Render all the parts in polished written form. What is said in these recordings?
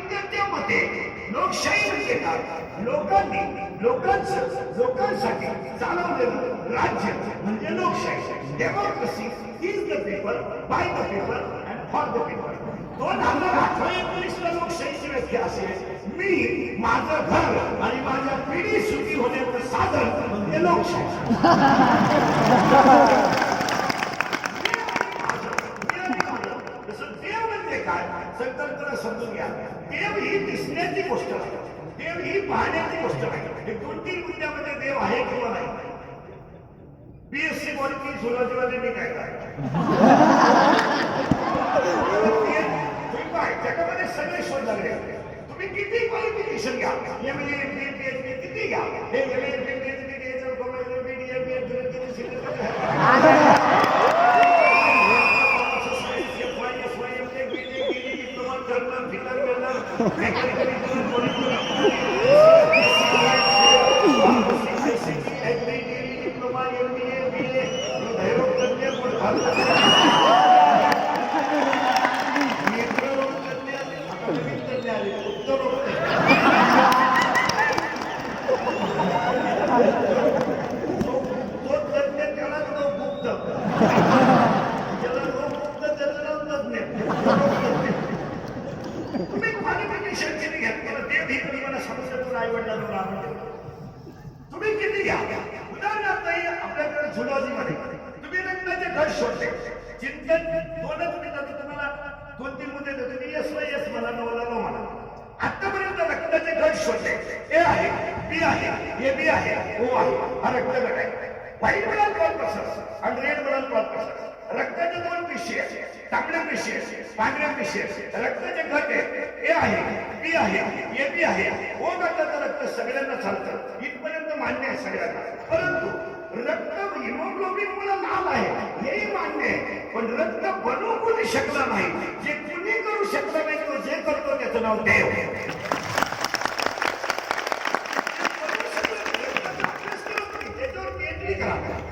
वैविध्यतेमध्ये लोकशाही म्हणजे काय? लोकांसाठी चालवलेलं राज्य म्हणजे लोकशाही. Democracy is the people, by the people and for the people. 2018-19 लोकशाहीची व्याख्या असेल, मी माझं घर आणि माझ्या पिढी सुखी होण्याचं साधन म्हणजे लोकशाही. देव म्हणजे काय? संकल्पना समजून घ्या. देव ही दिसण्याची गोष्ट आहे, देव ही पाहण्याची गोष्ट आहे. हे 2-3 मुद्द्यामध्ये देव आहे किंवा नाही. बीएससी बोर्डची सुरुवातीवाल्यांनी काय काय जगामध्ये सगळे शोध लागले. तुम्ही किती क्वालिफिकेशन घ्या, किती घ्या, हे तुम्ही किती घ्या. उदाहरणार्थ आपल्याकडे झुलॉजी मध्ये तुम्ही रक्ताचे घट शोधले. चिंतन दोनच मिनिटात तुम्हाला 2-3 मुद्दे देतो. मी एस मला नो म्हणा. आतापर्यंत रक्ताचे घट शोधले. ए आहे, बी आहे, ए बी आहे, ओ आहे. हा रक्तगट आहे. व्हाईट ब्लड कॉर्पस्कल्स आणि रेड ब्लड कॉर्पस्कल्स. रक्ताचे 2 पिशवी आहेत, तांबड्या पिशवी आहेत, पांढऱ्या पिशवी आहेत. रक्ताचे घट आहे, ए आहे, बी आहे, ए बी आहे, ओ गटाचं रक्त सगळ्यांना चालतं. इथपर्यंत मान्य आहे सगळ्यांना. परंतु रक्त हिमोग्लोबिन मुळे लाल आहे हेही मान्य आहे. पण रक्त बनवू कोणी शकला नाही. जे कुणी करू शकलं नाही तो जे करतो त्याचं नाव देव.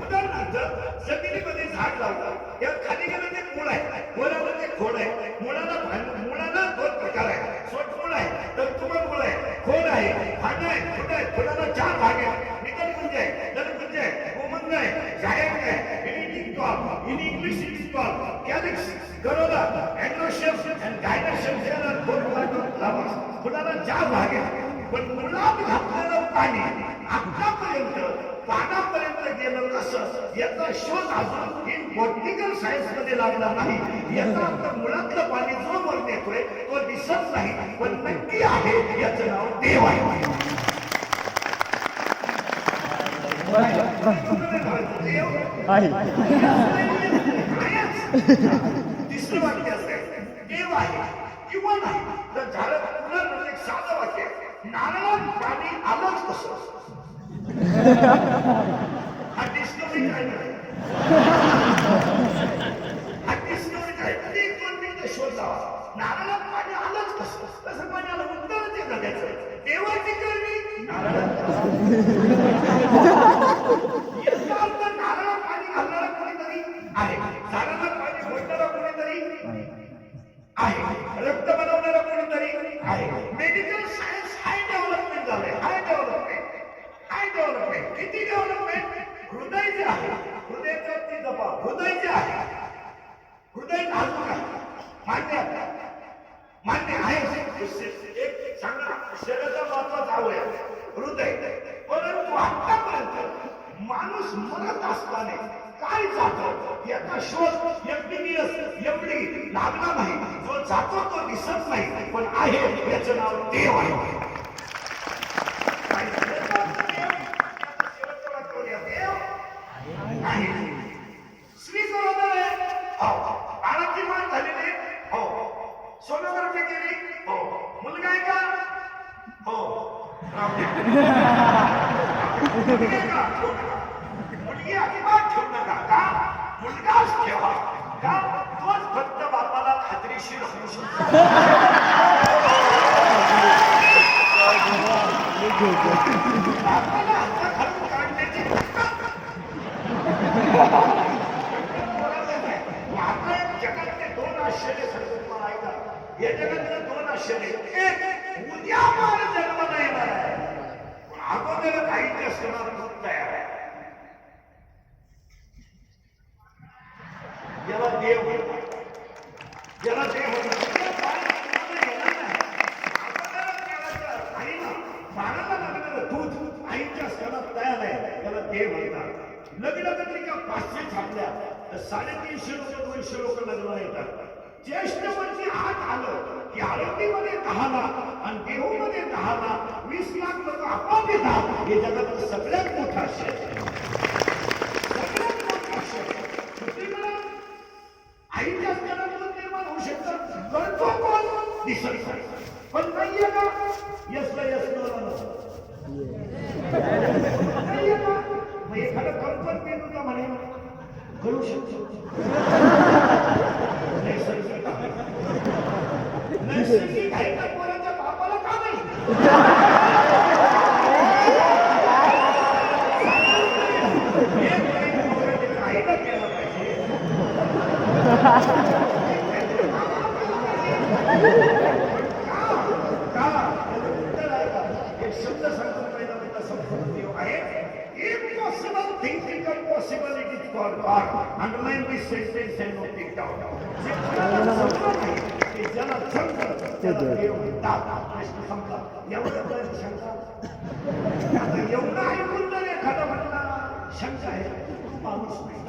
उदाहरणार्थ जमिनीमध्ये झाड लावतात, या खाली गेलं ते मूळ आहे, मुळामध्ये खोड आहे. मुळाला 2 प्रकार आहे. सोटमूळ आहे, तंतुमय मूळ आहे, खोड आहे, फांद आहे, खोड आहे. खोडाला 4 भाग आहेत. निकलपुंज आहे, दलपुंज आहे, गोमंग आहे, जायंट आहे. In English it is called calyx, Corolla, androecium and gynoecium. हे 4 पार्ट ऑफ फ्लावर्स. खोडाला 4 भाग आहेत. पण मुळात घातलेलं पाणी आतापर्यंत पानापर्यंत गेलं कसं याचा शोध अजून इन बॉटनिकल सायन्स मध्ये लागला नाही. याचा अर्थ मुळातलं पाणी जो वर येतोय तो दिसत नाही, पण नक्की आहे याचं नाव देव आहे. तिसरं वाक्य असेल देव आहे किंवा नाही. तर झालं पुन्हा एक साधं वाक्य, नारळात पाणी आलंच कसं. हा डिस्कवरी काय नाही, हा डिस्कवरी काय. कधी 2 मिनिटं शोध लावा. नारळात पाणी आलंच कसं, कसं पाणी आलं उत्तरच येतं त्याचं. देवाची करणी नारळात नारळात पाणी घालणारा कोणीतरी आहे, झाडाला पाणी फोडणारा कोणीतरी आहे, रक्त बनवणारा कोणीतरी आहे. मेडिकल सायन्स हाय डेव्हलपमेंट झालंय. हाय डेव्हलपमेंट किती डेव्हलपमेंट. हृदय जे आहे, हृदयाची जपा, हृदय जे आहे, हृदय नाजूक आहे, मान्य आहे. एक चांगला शरीराचा महत्वाचा अवयव हृदय. परंतु आतापर्यंत माणूस मरत असताना काय जातो याचा शोध MBBS एवढी लागला नाही. जो जातो तो दिसत नाही, पण आहे याचं नाव देव आहे. श्री सरोदर आहे, हो. बाळाची मान झालेली, हो. सोनोग्राफी केली, हो. मुलगा आहे का, हो. मुलगी अजिबात ठेवू नका का, मुलगाच ठेवा का, तोच फक्त बापाला खात्रीशीर होऊ शकतो. बापाला हात घालून काढण्याची जगातले 2 आश्चर्य सांगतो तुम्हाला. ऐका, या जगातले 2 आश्चर्य. एक उद्या मार जन्माला येणार आहे. अगोदर काही असणार तयार आहे. याला देव म्हणतात. याला देव म्हणतात. आईला बाळाला लागलेलं दूध आईच्या स्तनात तयार आहे. त्याला देव म्हणतात. लग्न पत्रिका 500 छापल्या तर 350 लोक 200 लोक लग्नाला येतात. ज्येष्ठ वर्षी 8 आलं की आळंदीमध्ये 10 लाख आणि देहूमध्ये 10 लाख 20 लाख लोक आपोआप येतात. हे जगातलं सगळ्यात मोठं आश्चर्य आहे. सगळ्यात मोठं आश्चर्य. दुसरीकडे आईच्या स्तनातून निर्माण होऊ शकतं. करतो कोण दिसत पण नाहीये का? यसला यस नाहीये का? मग एखादा कंपन पेन का म्हणे करू शकतो. नैसर्गिक आहे का पोराच्या बापाला का नाही? आईला केलं पाहिजे. शब्द सांगतो पहिला संपूर्ण देव आहे. Impossible things become possible. It is for God. Underline this sentence and note it down. जे कोणाला समजत नाही ते ज्याला जमतं त्याला देव म्हणतात. प्रश्न संपला. एवढं तर शंका. आता एवढं ऐकून जर एखादा म्हटला शंका आहे तू माणूस नाही.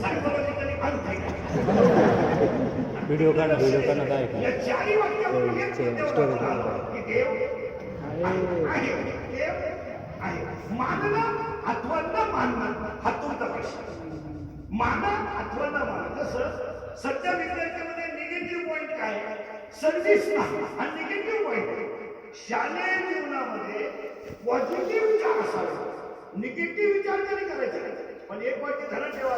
सायकोलॉजिकली अर्थ आहे. व्हिडिओ काढणं काय या चारी वाक्यावरून हेच की देव आहे. देव आहे. मानणं अथवा न मानणं हा तुमचा प्रश्न. मानणं अथवा न मानणं. जसं सध्या विद्यार्थ्यामध्ये निगेटिव्ह पॉईंट काय? सर्व्हिस नाही हा निगेटिव्ह पॉईंट. शालेय जीवनामध्ये पॉझिटिव्ह विचार असावा. निगेटिव्ह विचार तरी करायचे नाही. पण एक वाक्य धरण ठेवा.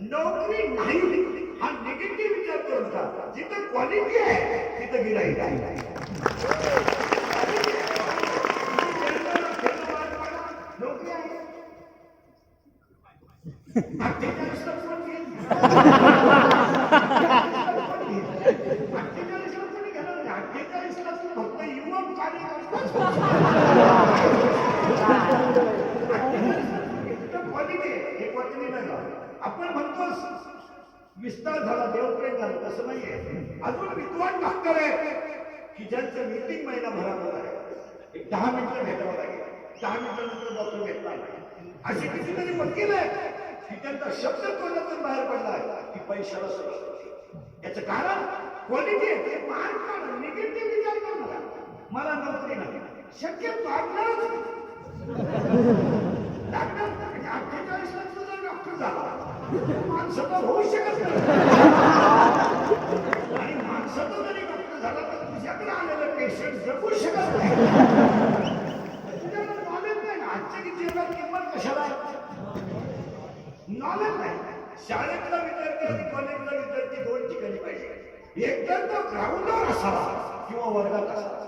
नोकरी नाही हा निगेटिव्ह विचार करून का? जिथं क्वालिटी आहे तिथं गिराईक आहे. नोकरी आहे 48 लाख कोण घेईल? 48 लाख कोणी घेणार नाही. 48 लाख फक्त युवक कार्यकर्ता क्वालिटी हे क्वालिटी नाही का? आपण म्हणतो विस्तार झाला देवप्रेम झालं तसं नाहीये. अजून विद्वान डॉक्टर आहे की ज्यांचं मीटिंग महिनाभरावर आहे. एक 10 मिनिटं भेटावं लागेल. 10 मिनिटानंतर डॉक्टर भेटला नाही. अशी कितीतरी वकील आहे की त्यांचा शब्द तोंडातून बाहेर पडलाय की पैशाला सुरक्षित. याचं कारण क्वालिटी आहे. ते मार्क निगेटिव्ह विचार करणार. मला नोकरी नाही शक्य लागणारच लागणार. 48 लाख जर डॉक्टर झाला माणसाचं होऊ शकत नाही. आणि माणसाचं जरी डॉक्टर झाला तर तुझ्याकडे आलेलं पेशंट जगू शकत नाही. तुझ्याकडे नॉलेज नाही ना. आजच्या जीवनात किंमत कशाला? नॉलेज नाही. शाळेतला विद्यार्थी आणि कॉलेजला विद्यार्थी 2 ठिकाणी पाहिजे. एकतर तो ग्राउंडवर असावा किंवा वर्गात असावा.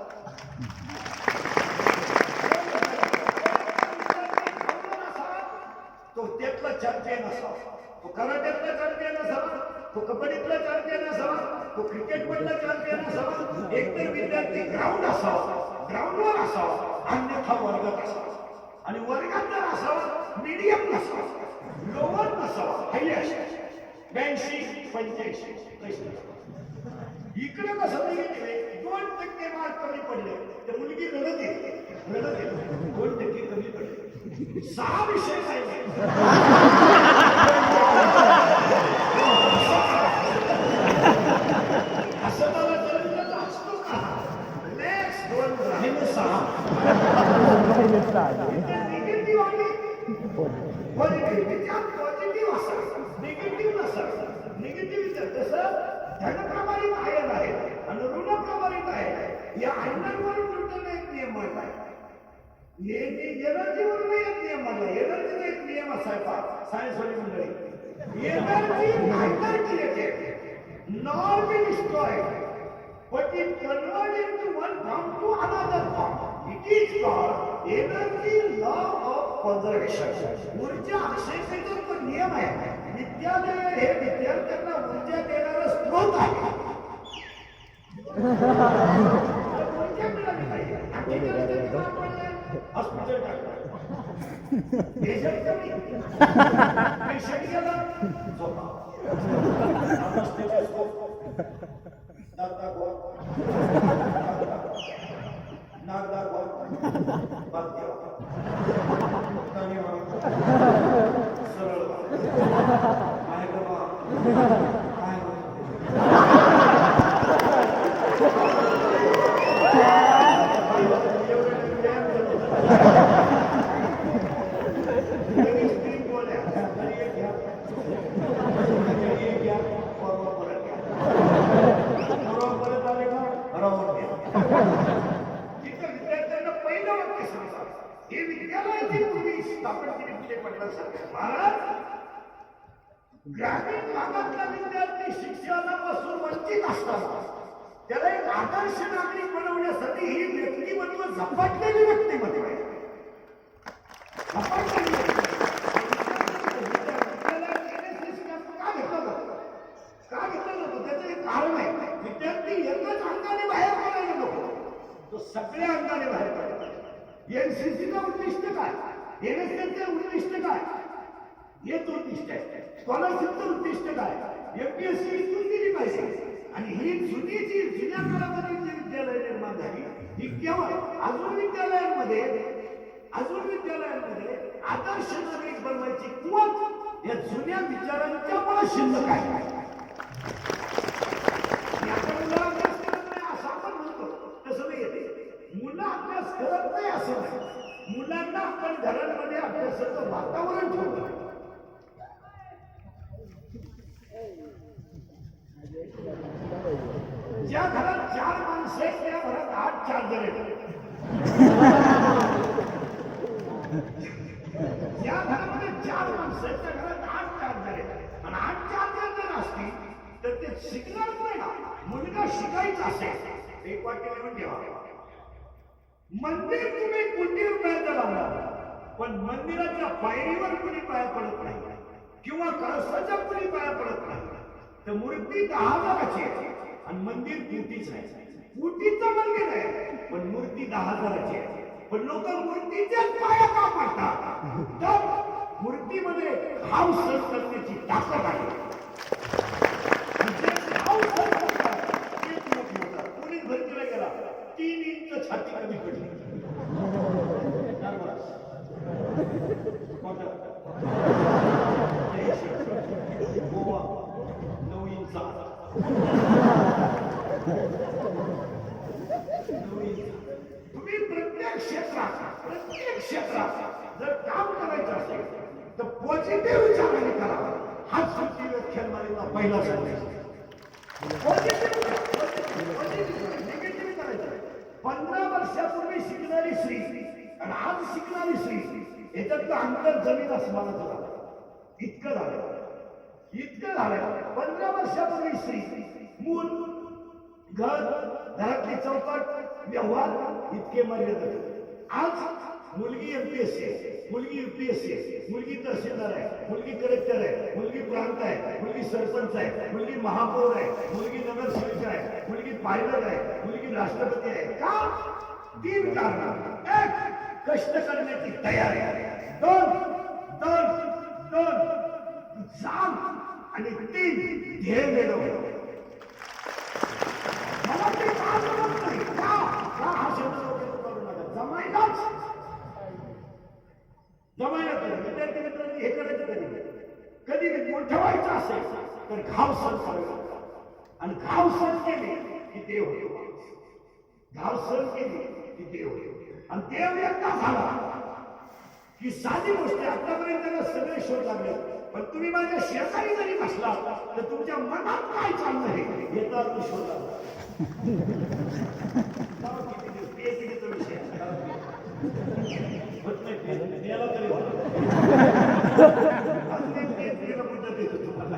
तो त्यातला चॅम्पियन असावा. तो कराट्यातला चॅम्पियन असावा. तो कबड्डीतला चॅम्पियन असावा. तो क्रिकेट मधला चॅम्पियन असावा. एकतर विद्यार्थी ग्राउंड असावा. ग्राउंडवर असावा. अन्यथा वर्गात असावा. आणि वर्गात जर असावा मीडियम नसावा. लोवर नसावा. हाय अशा 82-85 इकडे कसं नाही. 2% मार्क कमी पडले तर मुलगी रडत येते. 2% कमी पडले 6 विषय पाहिजे. असं मला जर असतो का नेक्स्ट 2 राहिले 6 निगेटिव्ह आहे. पॉझिटिव्ह असाल निगेटिव्ह नसाल. निगेटिव्ह विचार जसं धनप्रमाणित आयन आहे आणि ऋणप्रमाणित आहे. या आयनांवरून न्यूटनने एक नियम मांडलाय. एनर्जीवरून एक नियम मांडला. एनर्जीचा एक नियम असायचा सायन्सवाली मंडळी. एनर्जी नाहीतर created not be destroyed but it converted into one form to another form. It is called energy law of conservation. ऊर्जा अक्षयतेचा तो नियम आहे. विद्यालय हे विद्यार्थ्यांना ऊर्जा देणारं स्रोत आहे. ऊर्जा मिळाली पाहिजे. हॉस्पिटल टाकलं. पेशंट कमी. पेशंट गेला, झोपा. नाक दाखवा. नाक दाखवा. बात घ्या. कानी व्हा. सरळ व्हा. काय करा? काय विद्यार्थ्यांना पहिलं वाक्य सांगा. हे विद्यालयाची पूर्वी स्थापन केली विजय पाटलांसारखे महाराज. ग्रामीण भागातला विद्यार्थी शिक्षणापासून वंचित असताना त्याला एक आदर्श नागरिक बनवण्यासाठी ही व्यक्तिमत्व झपाटलेली व्यक्तिमत्व आहे. झपाटलेली का घेतलं जातं? त्याचं एक कारण आहे. विद्यार्थी एकच अंगाने बाहेर पडायला नको, तो सगळ्या अंगाने बाहेर पडायला. एनसीसीचं उद्दिष्ट काय? एनएसएसचं उद्दिष्ट काय? हेच उद्दिष्ट आहे. स्कॉलरशिपचं उद्दिष्ट काय? एमपीएससी इथून दिली पाहिजे. आणि ही जुन्या काळामध्ये जी विद्यालय निर्माण झाली ही केवळ अजून विद्यालयांमध्ये आदर्श नागरिक बनवायची कुवत या जुन्या विचारांच्या मुळे शिल्लक आहे. असं आपण म्हणतो तसं नाही येते. मुलं अभ्यास करत नाही असं नाही. मुलांना आपण घरांमध्ये अभ्यासाचं वातावरण ठेवतो. ज्या घरात 4 माणसं आहेत त्या घरात 8 चार्जर आहेत. ज्या घरामध्ये 4 माणसं आहेत त्या घरात 8 चार्जर आहेत. आणि 8 चार्जर जर असतील तर ते शिकणारच नाही ना. मुलगा शिकायचा असेल एक वाक्य लिहून ठेवा. मंदिर तुम्ही कोटी रुपयाचं बांधला पण मंदिराच्या पायरीवर कुणी पाया पडत नाही किंवा कळसाच्या कुणी पाया पडत नाही तर मूर्ती 10,000ची आहे आणि मंदिर कोटीच आहे. कोटीचं मंदिर आहे पण मूर्ती 10,000ची आहे. पण लोक मूर्तीच्याच पाया का पडतात? तर मूर्तीमध्ये भाव सण करण्याची ताकद आहे. कोणी भरतीला गेला 3 इंच छाती कमी पडली. गोवा 9 इंच. तुम्ही प्रत्येक क्षेत्रात जर काम करायचं असेल तर पॉझिटिव्ह विचाराने करा. हाच सुट्टी व्याख्यानमालेचा पहिला संदेश. निगेटिव्ह करायचं. 15 वर्षापूर्वी शिकणारी स्त्री आणि आज शिकणारी स्त्री याच्यातलं अंतर जमीन आसमानाचं झालं. इतकं झालं. 15 वर्षापूर्वी स्त्री मूल घरातली चौकट व्यवहार इतके मर्यादित. आज मुलगी एमपीएससी आहे, मुलगी यूपीएससी आहे, मुलगी तहसीलदार आहे, मुलगी कलेक्टर आहे, मुलगी प्रांत आहे, मुलगी सरपंच आहे, मुलगी महापौर आहे, मुलगी नगरसेविका आहे, मुलगी पायलट आहे, मुलगी राष्ट्रपती आहे. का? 3 कारण. 1 कष्ट करण्याची तयारी आहे. 2 जाण आणि 3 ध्येय मिळवणं. मला ते का जमत नाही? का हा शब्द करू नका. जमायला पाहिजे. विद्यार्थी मित्रांनी हे करायचं कधी मोठं व्हायचं असेल तर घाव सण करायचा. आणि घाव सण केले की देव होतो. घाव सण केले की देव होतो. आणि देव एकदा झाला की साधी गोष्ट. आतापर्यंत त्याला सगळे शोध लागले पण तुम्ही माझ्या शेजारी जरी बसला तर तुमच्या मनात काय चाललं हे याचा अर्थ शोध लागला. पीएचडीचा विषय होत नाही. याला तरी मुद्दा देतो तुम्हाला.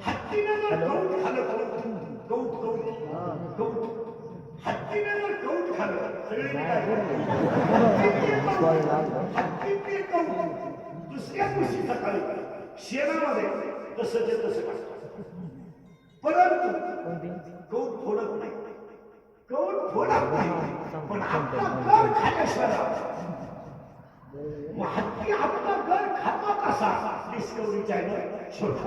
हत्तीने जर कौट खाल्लं हत्तीने जर कौट खाल्लं सगळ्यांनी काय हत्तीचे कौट दुसऱ्या दिवशी सकाळी शेणामध्ये तसं ते तसं टाकतो. परंतु कौट फोडत नाही, कौट फोडत नाही, पण आपला घर खाण्याशिवाय राहत. मग हत्ती आपला घर खातो कसा? डिस्कवरी चॅनल शोधा.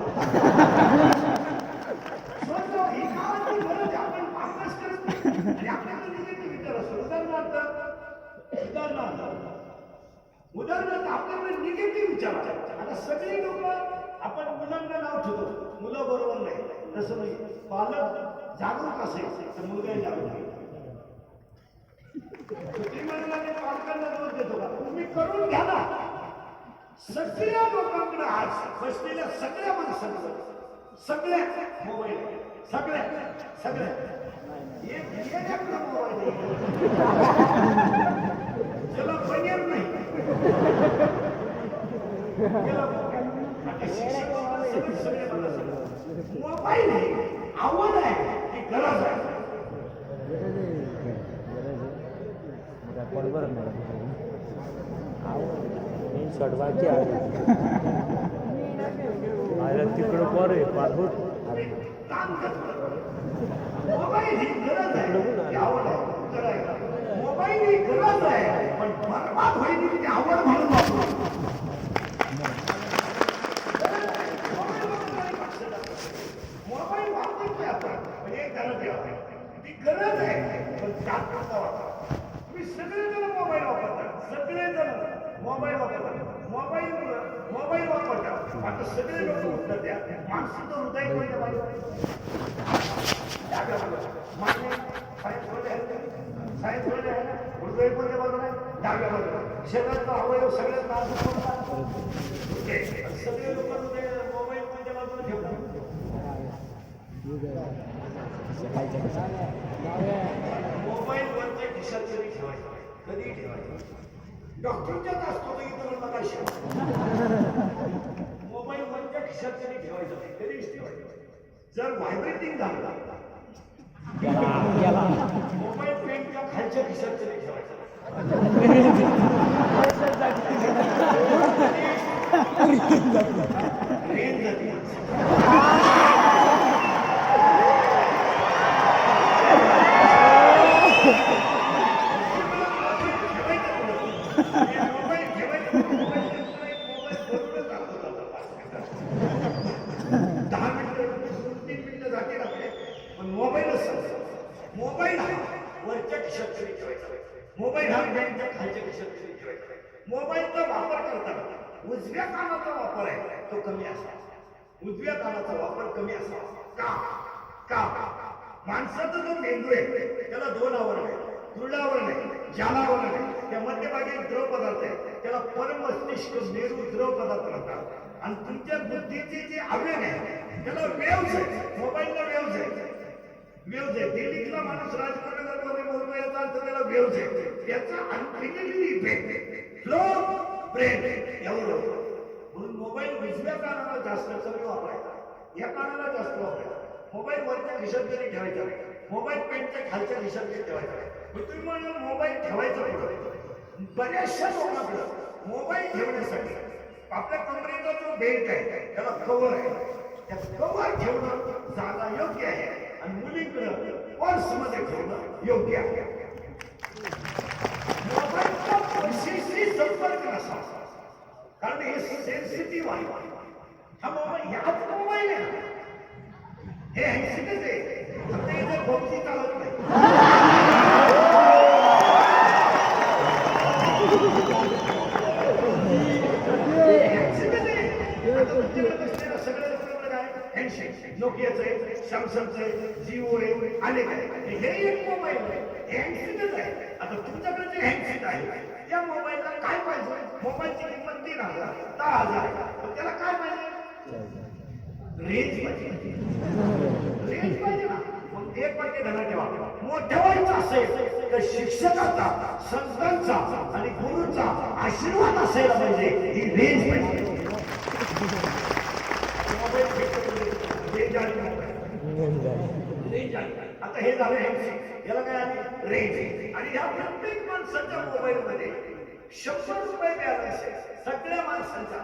शोधा, ही कामाची गरज आहे. आपण अभ्यास करत नाही आणि आपल्याला निगेटिव्ह विचार असतो. उदाहरणार्थ आपल्याकडे निगेटिव्ह विचार असतात. आता सगळी लोक आपण मुलांना नाव ठेवतो, मुलं बरोबर नाही. तसं नाही. पालक जागरूक असेल तर मुलगाही जागरूक आहे. पालकांना दोष देतो का? तुम्ही करून घ्या ना. सगळ्या लोकांकडे आज बसलेल्या सगळ्या माणसांकडे सगळ्या मोबाईल, सगळ्या सगळ्या एक मोबाईल त्याला बनियन नाही. मोबाईल आवड आहे की गरज आहे? चढवायची आहे तिकडं पर आहे पारभूत. मोबाईल ही गरज आहे, आवड आहे. मोबाईल ही गरज आहे, पण बरबाद होईल की आवड म्हणून वापरू. मोबाईल वापरतोय आपण म्हणजे गरज आहे, ती गरज आहे, पण जागरूकता वापरा. तुम्ही सगळेजण मोबाईल वापरतात, सगळेजण मोबाईल वापरतात. मोबाईल वापरतात. आता सगळे लोक उत्तर द्या. माणसाचं हृदय कोणत्या बाजूला? सायन्स मध्ये आहे ना, हृदय कोणत्या बाजूला? डाव्या बाजूला. शरीराचा अवयव सगळ्यात नाजूक कोणता? सगळे लोक मोबाईल कोणत्या बाजूला ठेवतात? मोबाईल वरच्या खिशात कधी ठेवायचा? कधी ठेवायचा? डॉक्टरच्याच असतो तर इतर नकाशा. मोबाईल वरच्या खिशात कधी ठेवायचा? कधीच ठेवायचं. जर व्हायब्रेटिंग झाला मोबाईल पेनच्या खालच्या खिशात कधी ठेवायचा? रेंज जाते. मोबाईल हा वरच्या खिशात तरी ठेवायचा. मोबाईल हा बँकच्या खालच्या खिशात तरी ठेवायचा. मोबाईलचा वापर करताना उजव्या कानाचा वापर आहे तो कमी असावा. उजव्या कानाचा वापर कमी असावा. का? माणसाचा जो मेंदू आहे त्याला दोन आवरण आहे, दृढावरण आहे, जालावरण आहे. त्या मध्यभागी द्रव पदार्थ आहे, त्याला परमस्तिष्क मेरू द्रव पदार्थ म्हणतात. आणि तुमच्या बुद्धीचे जे आवेग आहे त्याला वेव्ज आहे. मोबाईलला वेव्ज आहे. वेव्ज आहे. दिल्लीतला माणूस राजकारणामध्ये बोलतो याचा अर्थ त्याला वेव्ज आहे. याचा अनप्रिकेटिव्ह इफेक्ट फ्लो ब्रेन एवढं. म्हणून मोबाईल उजव्या कानाला जास्त कमी वापरायचा, या कानाला जास्त वापरायचा. मोबाईल वरच्या खिशात तरी ठेवायचा, मोबाईल पेनच्या खालच्या खिशात तरी ठेवायचा. तुम्ही म्हणून मोबाईल ठेवायचा कुठं? बऱ्याचशा लोकांकडे मोबाईल ठेवण्यासाठी आपल्या कमरेचा जो बेल्ट आहे त्याला कव्हर आहे, त्या कव्हर ठेवणं जागा योग्य आहे आणि मुलीकडे पर्स मध्ये ठेवणं योग्य आहे. मोबाईलचा पैशाशी संपर्क नसावा, कारण हे सेन्सिटिव्ह आहे. हा मोबाईल ह्याच मोबाईल आहे, हे हॅन्डसेटच आहे, फक्त इथे भोवती चालत नाही. नोकियाचं आहे, सॅमसंगचं आहे, जिओ आहे, अनेक आहे. हे एक मोबाईल आहे, हे हँडसेटच आहे. आता तुमच्याकडे जे हँडसेट आहे त्या मोबाईलला काय पाहिजे? मोबाईलची किंमत 3,000, 10,000, तर त्याला काय पाहिजे? रेंज पाहिजे. रेंज पाहिजे ना. मग एक वाक्य ध्यानात ठेवा, मोठ्या व्हायचं असेल तर शिक्षकाचा, संतांचा आणि गुरुचा आशीर्वाद असायला पाहिजे. ही रेंज पाहिजे. आता हे झालं हँडसेट, याला काय आली? रेंज. आणि ह्या प्रत्येक माणसाच्या मोबाईल मध्ये 100 रुपये बॅलन्स आहे. सगळ्या माणसांचा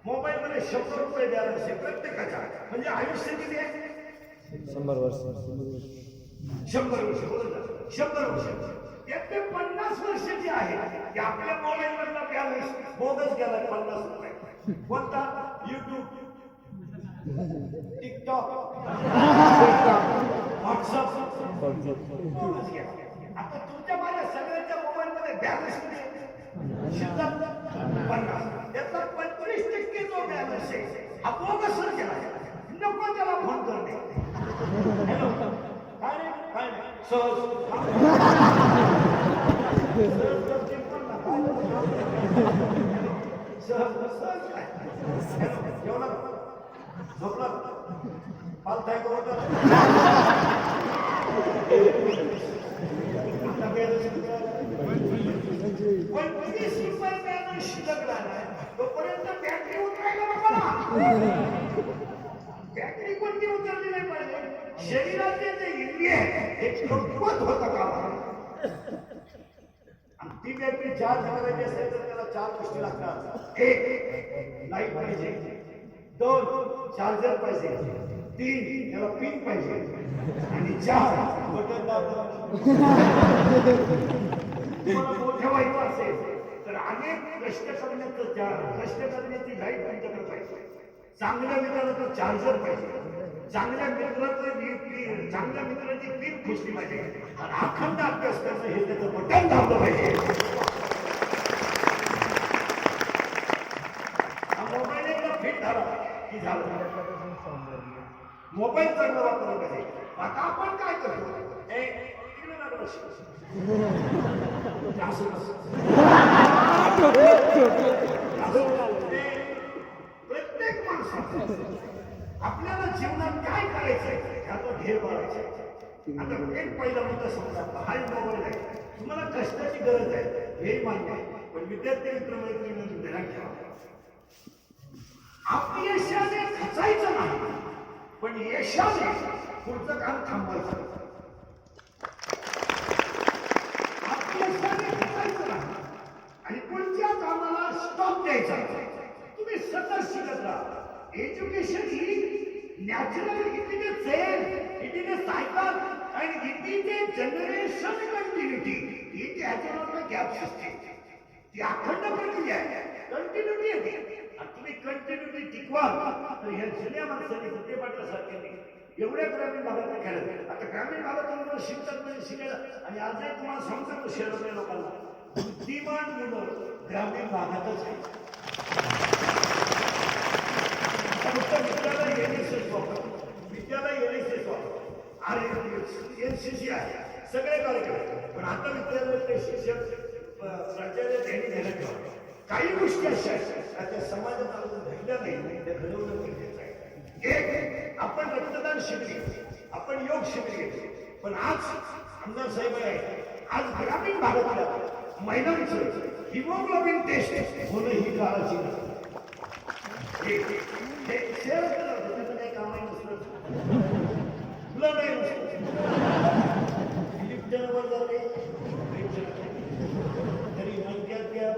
मोबाईल मध्ये 100 रुपये बॅलन्स आहे प्रत्येकाचा, म्हणजे आयुष्य किती आहे? 100 वर्ष 100 वर्ष, बरोबर 100 वर्ष. ते 50 वर्ष जे आहे ते आपल्या मोबाईल मधला बॅलन्स बोगस गेला 50 रुपये. कोणता? युट्यूब, टिकटॉक, व्हॉट्सअप बोगस गेला. आता तुमच्या माझ्या सगळ्यांच्या मोबाईल मध्ये बॅलन्स किती आहे? शिल्लक 50. त्यातला 25% जो बॅलन्स आहे हा बोगसवर गेला. नको त्याला फोन करणे. हॅलो, काय रे? काय नाही. सहज काय? जेवला? झोपला? पालथाय का होता? आता बॅलन्स 25 रुपये बॅलन्स शिल्लक राहणार. तोपर्यंत बॅटरी उतरायला नको ना. बॅटरी कोणती उतरली नाही पाहिजे. शरीराचे जे इंद्रिय हे कमकुवत होतं का? आणि ती बॅटरी चार्ज करायची असेल तर त्याला 4 गोष्टी लागतात. 1 लाईट पाहिजे, 2 चार्जर पाहिजे, 3 त्याला पिन पाहिजे, आणि 4 बटन दाबून. तुम्हाला मोठं व्हायचं असेल तर अनेक कष्ट करण्याची लाईट तुमच्याकडे पाहिजे. चांगल्या मित्राला चार्जर पाहिजे, चांगल्या मित्राची पिन खुशली पाहिजे, आणि अखंड अभ्यास करणं हे त्याचं बटन दाबलं पाहिजे. मोबाईल एकदा फिट झाला की झालं. मोबाईल चांगला वापरला पाहिजे. आता आपण काय करतो? प्रत्येक माणसाला आपल्याला जीवनात काय करायचंय ह्याचा ध्येय बाळगायचं. आता एक पहिला मुद्दा समजा, हा मोबाईल आहे, तुम्हाला कष्टाची गरज आहे हे मान्य आहे, पण विद्यार्थी मित्रमैत्रिणी ध्यानात ठेवा, अपयशाने खचायचं नाही, पण यशाने पुढचं काम थांबवायचं. अपयशाने खचायचं नाही आणि पुढच्या कामाला स्टॉप द्यायचा. तुम्ही सतत शिकत राहा. एज्युकेशन ही natural, it is a chain, it is a cycle, and it is a generation continuity. ही ह्याच्यावर गॅप सिस्टीम, ती अखंड प्रक्रिया आहे, कंटिन्युटी येते. आणि तुम्ही कंटिन्युटी टिकवाल तर ह्या जुन्या माणसाने सत्य पाटलासारख्यांनी एवढ्या ग्रामीण भागात खेळत. आता ग्रामीण भागात मुलं शिकतात म्हणजे शिकायला, आणि आजही तुम्हाला सांगतो शहरातल्या लोकांना बुद्धिमान मुलं ग्रामीण भागातच आहे. विद्यालय NSS वापर, विद्यालय NSS वापर, NCC आहे, सगळे कार्यक्रम. पण आता विद्यालयातले शिक्षक प्राचार्य त्यांनी घेण्यात ठेवा. काही गोष्टी अशा आहेत त्या समाजात अजून घडल्या नाही, त्या घडवणं गरजेचं आहे. एक, आपण रक्तदान शिबिर, आपण योग शिबिर घेतले, पण आज आमदार साहेब आहे, आज ग्रामीण भागातल्या महिलांचं हिमोग्लोबिन टेस्ट होणं ही काळाची गरज. काही कामही नसतं, तुला नाही नसतं, लिफ्टवर जाते तरी म्हणतात त्या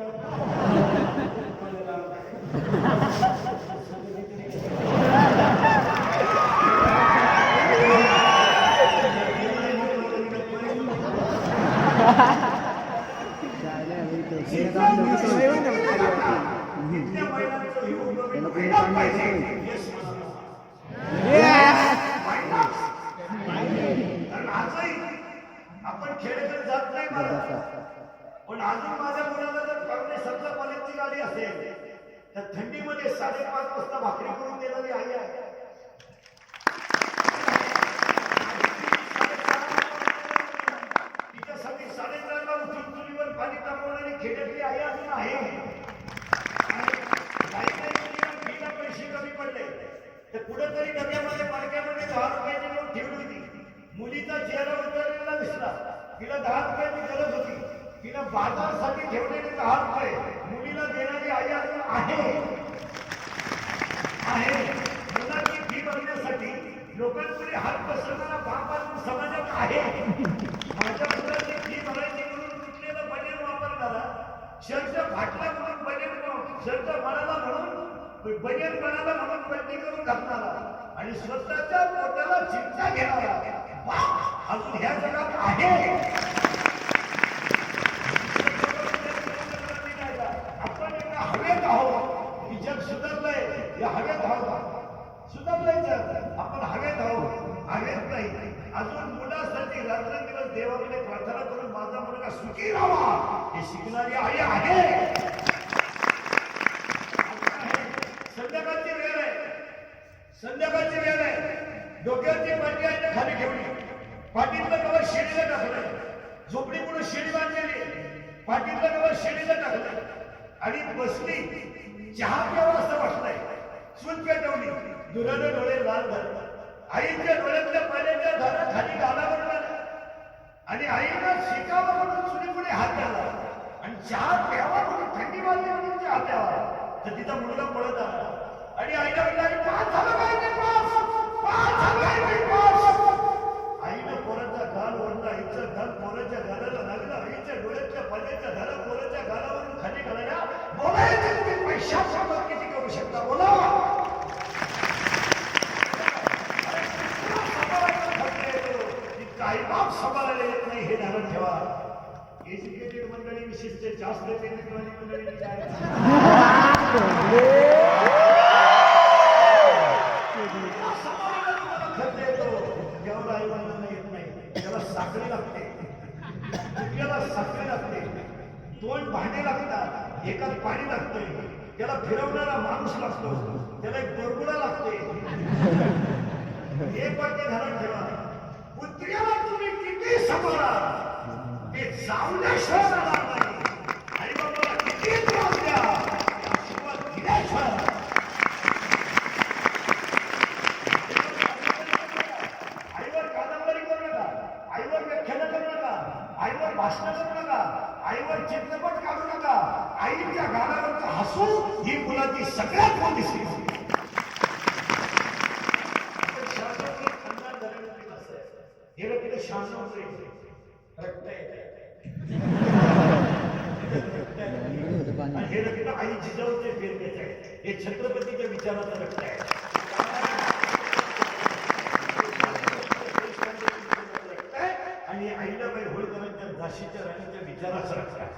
आपण खेड्याकडे जात नाही मला, पण अजून माझ्या मुलाला जर करणे सत्ता कॉलेजची गाडी असेल तर थंडीमध्ये 5:30 वाजता भाकरी करून देणारी आई आहे. तिच्यासाठी 4:30 ला उठून चुलीवर पाणी तापवणारी खेड्यातली आई अजून आहे. पैसे कमी पडले तर कुठेतरी डब्यामध्ये पाडक्यामध्ये 10 रुपयाची नोट ठेवली होती. मुलीचा चेहरा उतरलेला दिसला, तिला 10 रुपयाची गरज होती, तिला बाजारसाठी ठेवलेले 10 रुपये मुलीला देणारी आई अजून आहे. मुलाची फी भरण्यासाठी लोकांपुढे हात पसरणारा बाप अजून समाजात आहे. माझ्या मुलाची फी भरायची म्हणून तुटलेलं बनेन वापरणारा, शर्ट फाटला म्हणून बनेन, शर्ट भरायला म्हणून बनियन बनाला म्हणून पलटी करून घालणारा आणि स्वतःच्या पोटाला चिंता घेणारा बाप अजून ह्या जगात आहे. आपण एका हवेत आहोत की जग सुधारलंय, या हवेत आहोत, सुधारलंय जग, आपण हवेत आहोत, हवेत नाही. अजून मुलासाठी रात्रंदिवस देवाकडे प्रार्थना करून माझा मुलगा सुखी राहावा हे शिकणारी आई आहे. संध्याकाळची वेळ आहे, संध्याकाळची वेळ आहे, डोक्यावरची पाठी आईने खाली ठेवली, पाठीतलं कवर शेळीला टाकलं, झोपडी म्हणून शेळी बांधलेली, पाठीतलं कवर शेळीला टाकलं आणि बसली, चहा प्यावा असं वाटलंय, सून पेटवली, दुराने डोळे लाल झाले, आईच्या डोळ्यातल्या पाण्याच्या धारा खाली गालावर आल्या आणि आईनं शिकावं म्हणून चुलीपुढे हात घाला आणि चहा प्यावा म्हणून थंडी वाजली म्हणून ते हात द्यावा. तर तिचा मुलगा पळत आला आणि आईला म्हटलं, पास झालं काय ते, पास झालं काय ते, पास. आईनं पोराचा गाल ओढला, आईचं गाल पोराच्या गालाला लागला, आईच्या डोळ्याच्या पाण्याच्या धारा पोराच्या गालावरून खाली घालल्या. बोलायचं तुम्ही पैशासोबत किती करू शकता, बोला. आई बाप सांभाळायला येत नाही हे ध्यानात ठेवा. एज्युकेटेड मंडळी विशिष्ट जास्त पेमेंटवाली मंडळी खर्च येतो तेवढा आई वडिलांना येत नाही. त्याला साखळी लागते, त्याला साखळी लागते, दोन भांडे लागतात, एकात पाणी लागते, त्याला फिरवणारा माणूस लागतो, त्याला एक बरगुडा लागते. हे पण ते ध्यानात ठेवा. पुत्र्याला तुम्ही किती सांभाळा ते जाऊल्याशिवाय राहणार नाही. आई बाबाला किती त्रास द्या, आशीर्वाद दिल्याशिवाय. आईवर कादंबरी करू नका, आईवर व्याख्यान करू नका, आईवर भाषण करू नका, आईवर चित्रपट काढू नका. आईच्या गालावरचं हसू ही मुलाची सगळ्यात मोठी स्थिती. हे रक्त शांत रक्त आणि हे रक्त आई जिजाऊचे फेरलेच आहे. हे छत्रपतीच्या विचाराचं रक्त आहे. आणि आईला बाई होळकरांच्या झाशीच्या राणीच्या विचाराचं रक्त आहे.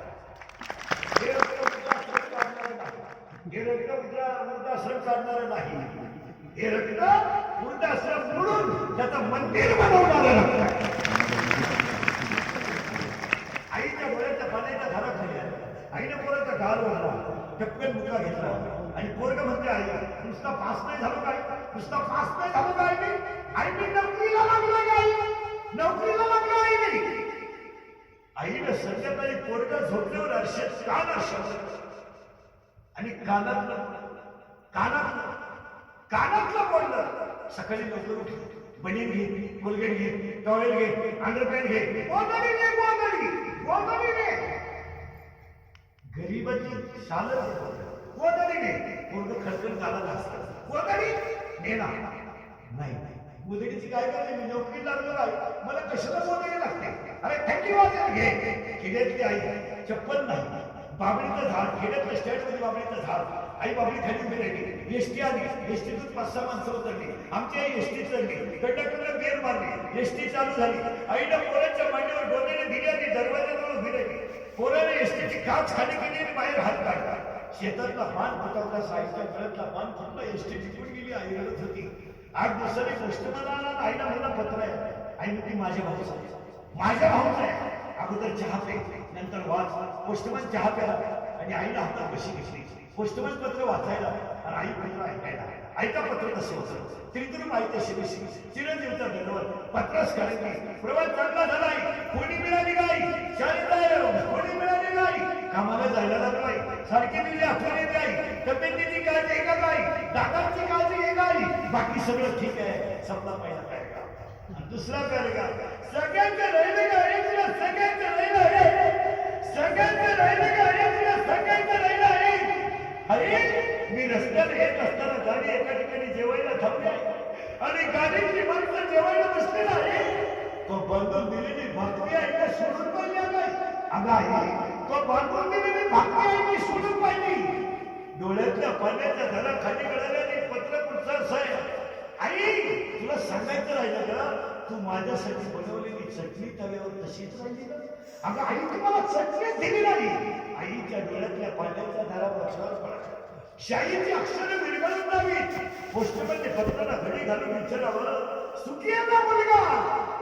हे रक्त वृद्धाश्रम काढणारं नाही, हे रक्त वृद्धाश्रम काढणारं नाही, हे रक्त वृद्धाश्रम म्हणून त्याचं मंदिर बनवणारं रक्त आहे. आईच्या डोळ्याच्या पाण्याच्या धारा खाल्या, आईने पोराचा गाल ओढला, टपकन मुका घेतला आणि पोरग म्हणते, आई नुसता पास नाही झालं काय, नुसता पास नाही झालं काय, आईने नोकरीला लागला काय, नोकरीला लागला आईने. आईने संध्याकाळी पोरग झोपल्यावर अर्षेत कान अर्षत आणि कानातलं बोललं. सकाळी लवकर उठ, बनीन घे, कोलगेट घे, टॉवेल घे, अंडरपॅन्ट घे, गोंधळी घे, गोंधळी गोंधळी घे. गरीबाची शालच गोंधळी घे. पोरग खडखड चालत असतं, गोंधळी नेला नाही. गोंधळीची काय करते, मी नोकरी लागलो काय, मला कशाला गोंधळी लागते. अरे थंडी वाजत घे. खेड्यातली आई चप्पल नाही, बाबळीचं झाड, खेड्यातल्या स्टँडमध्ये बाबळीचं झाड, आई बाबळी खाली उभी राहिली. एसटी आली, एसटीतून 5-6 माणसं उतरली, आमची आई एसटी चढली, कंडक्टरला बेर मारली, एसटी चालू झाली. आईला पोरांच्या मांडीवर डोक्याने दिली आणि दरवाजाजवळ उभी राहिली. पोराने एसटीची काच खाली केली आणि बाहेर हात काढला. शेतातला पान फुटवला, साईच्या गळ्यातला पान फुटला, एसटी टिकून गेली. आई रडत होती. 8 दिवसांनी पोस्टमन आला, आईला म्हणला पत्र आहे. आई म्हणते माझ्या भाऊचं आहे, माझ्या भाऊचं आहे. अगोदर चहा पे, नंतर वाच. पोस्टमन चहा प्याला आणि आईला हातात कशी घेतली. पोस्टमन पत्र वाचायला आणि आई पत्र ऐकायला. ऐका पत्र कसं होतं, त्रितुरी माहिती शिवशी चिरंजीवचा धन्यवाद. पत्रच करायची. प्रवास चांगला झाला, कोणी मिळाली गाई, शाळेत जायला कोणी मिळाली गाई, कामाला जायला लागलाय, सारखी दिली आठवणी गाई, तब्येतीची काळजी आहे का गाई, दादांची काळजी आहे गाई, बाकी सगळं ठीक आहे. समजा पहिला पॅरेग्राफ आणि दुसरा पॅरेग्राफ, सगळ्यांचं राहिलं का एक, सगळ्यांचं राहिलं आहे, सगळ्यांचं राहिलं का एक, सगळ्यांचं राहिलं आहे. अरे मी रस्त्याने येत असताना गाडी एका ठिकाणी जेवायला थांबली आणि गाडीची माणसं जेवायला बसलेला आहे. तो बांधून दिलेली भाकरी आहे सोडून पाहिली. अगं आई, तो बांधून दिलेली भाकरी आहे सोडून पाहिली. डोळ्यातल्या पाण्याच्या धारा खाली गळाल्याने पत्र पुढचं असं आहे, आई तुला सांगायचं राहिलं का, तू माझ्यासाठी बनवलेली चटणी तव्यावर तशीच राहिली का? अगं आई तुम्हाला चटणीच दिली नाही. आईच्या डोळ्यातल्या पाण्याच्या धारा पत्रावर पडल्या. शाहीची अक्षरं विरघळून जावीत. पोस्टमनने पत्राला घडी घालून विचारावं, सुखी आहे ना मुलगा,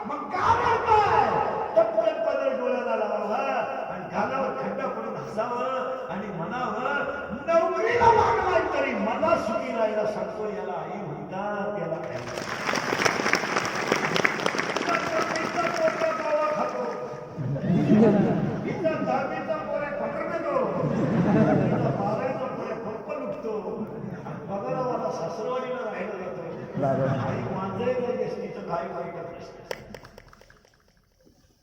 मग का मारताय? टपकन पदर डोळ्याला लावावा आणि गालावर खड्डा पडून हसावं आणि म्हणावं, नोकरीला लागलाय तरी मला सुखी राहायला सांगतो. याला आई म्हणतात, याला आई खातो. इथं दहावीचा पोऱ्या पकडतो, बारावीचा पोऱ्या पप्पल उठतो, पगारावाला सासरवाडीला राहिला जातो. आई मांजरे तिथं काय वाईट प्रश्न.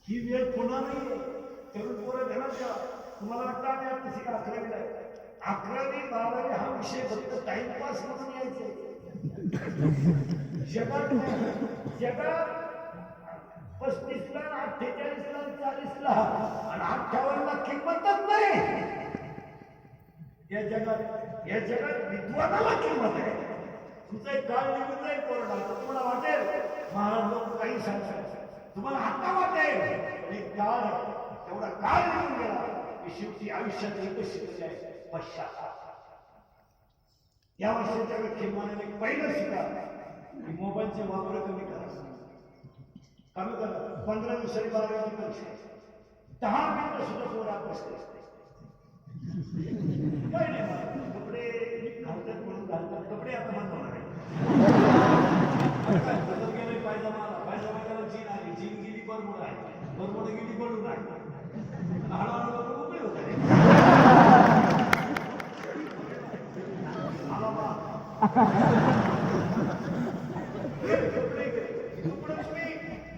ही वेळ पुन्हा नाहीये. तरुण पोरं ध्यानात ठेवा. तुम्हाला वाटतं आम्ही आता शिका 11वीला आहे. 11वी 12वी हा विषय फक्त टाइमपास म्हणून यायचे. जगात 35ला 48ला 40ला आणि 58ला किंमतच नाही. या जगात विद्वानाला किंमत आहे. तुमचा एक काळ निघून जाईल कोरडा, तुम्हाला वाटेल महाराज लोक काही सांगतात, तुम्हाला आता वाटेल एक काळ, तेवढा काळ निघून गेला की शेवटी आयुष्यात एकच शिकले आहे, पश्चाताप. या वर्षाच्या व्यक्तिमानाने पहिलं शिका की मोबाईलचे वापर कमी करा. 15 दिवसांनी 12वी परीक्षा, 10 मिनिटं सुद्धा पोरं अभ्यास करत काय नाही. कपडे घालतात म्हणून घालतात, कपडे आता बंद होणार आहे. गेले पायजमाला जीन आली, जीन गेली बरमुडा आहे, बरमुडा गेली बळून आहे. हळूहळू लोक मोकळे होत आहे.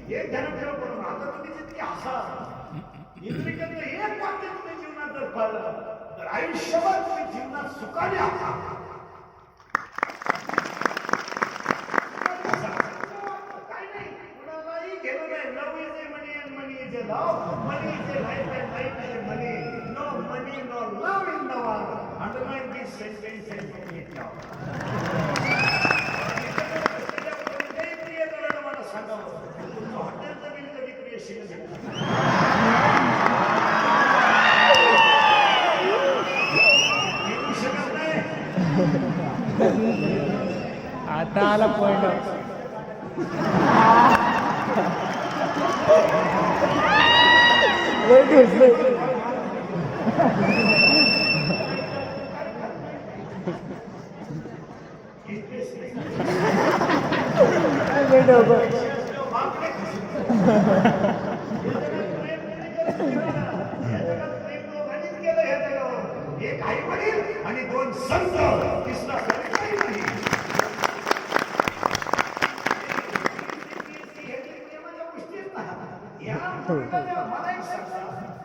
एक ध्यान ठेवा करून आता तुम्ही जितकी हसा इंद्रिकांचं एक वाक्य तुम्ही जीवनात जर पाळलं तर आयुष्यभर तुम्ही जीवनात सुखाने हसा. काय नाही, कुणालाही घेणं नाही. Love is a money and money is a love. Money is a life and life is a money. No money no love in the world. Underline this sentence and make it now. मला सांगावं, तुमचं हॉटेलचं bill कधी creation आता आला point. एक आई वडील आणि 2 संत, तिसरा काही नाही. मला एक सांगा,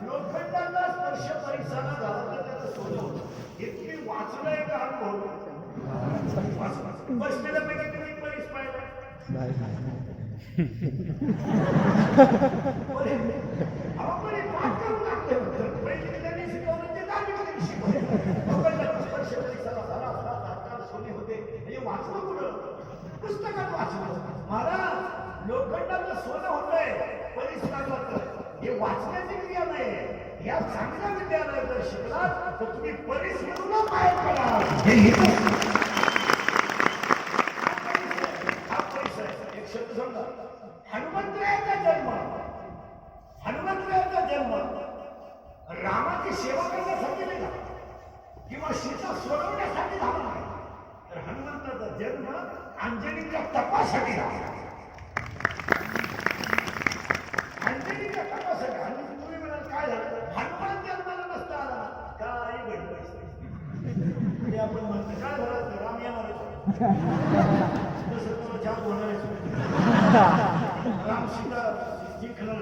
लोखंडाला स्पर्श परिसराला झाला तर त्याचं सोनं होतं. इतकी वाचलं एक अनुभव बसलेल्यापैकी तुम्ही परीस पाहिला. पुस्तकात वाचलं महाराज, लोखंडाचं सोनं होतंय परिसरात. हे वाचण्याची क्रिया नाही. या चांगल्या विद्यालयात जर शिकलात तर तुम्ही परिसरातून बाहेर पडा. हा परिसर एक शब्द समजा. हनुमंतरायाचा जन्म रामाची सेवा करण्यासाठी नाही झाला किंवा सीता सोडवण्यासाठी झाला नाही, तर हनुमंताचा जन्म अंजनीच्या तपासाठी झाला. अंजनीच्या तपासाठी. आणि तुम्ही म्हणाल काय झालं, हनुमान जन्माला नसता आला काय घडलं. ते आपण म्हणतो काय झालं, राम येणार तसं तुला जाम होणार आहे. राम सीता जिंकणार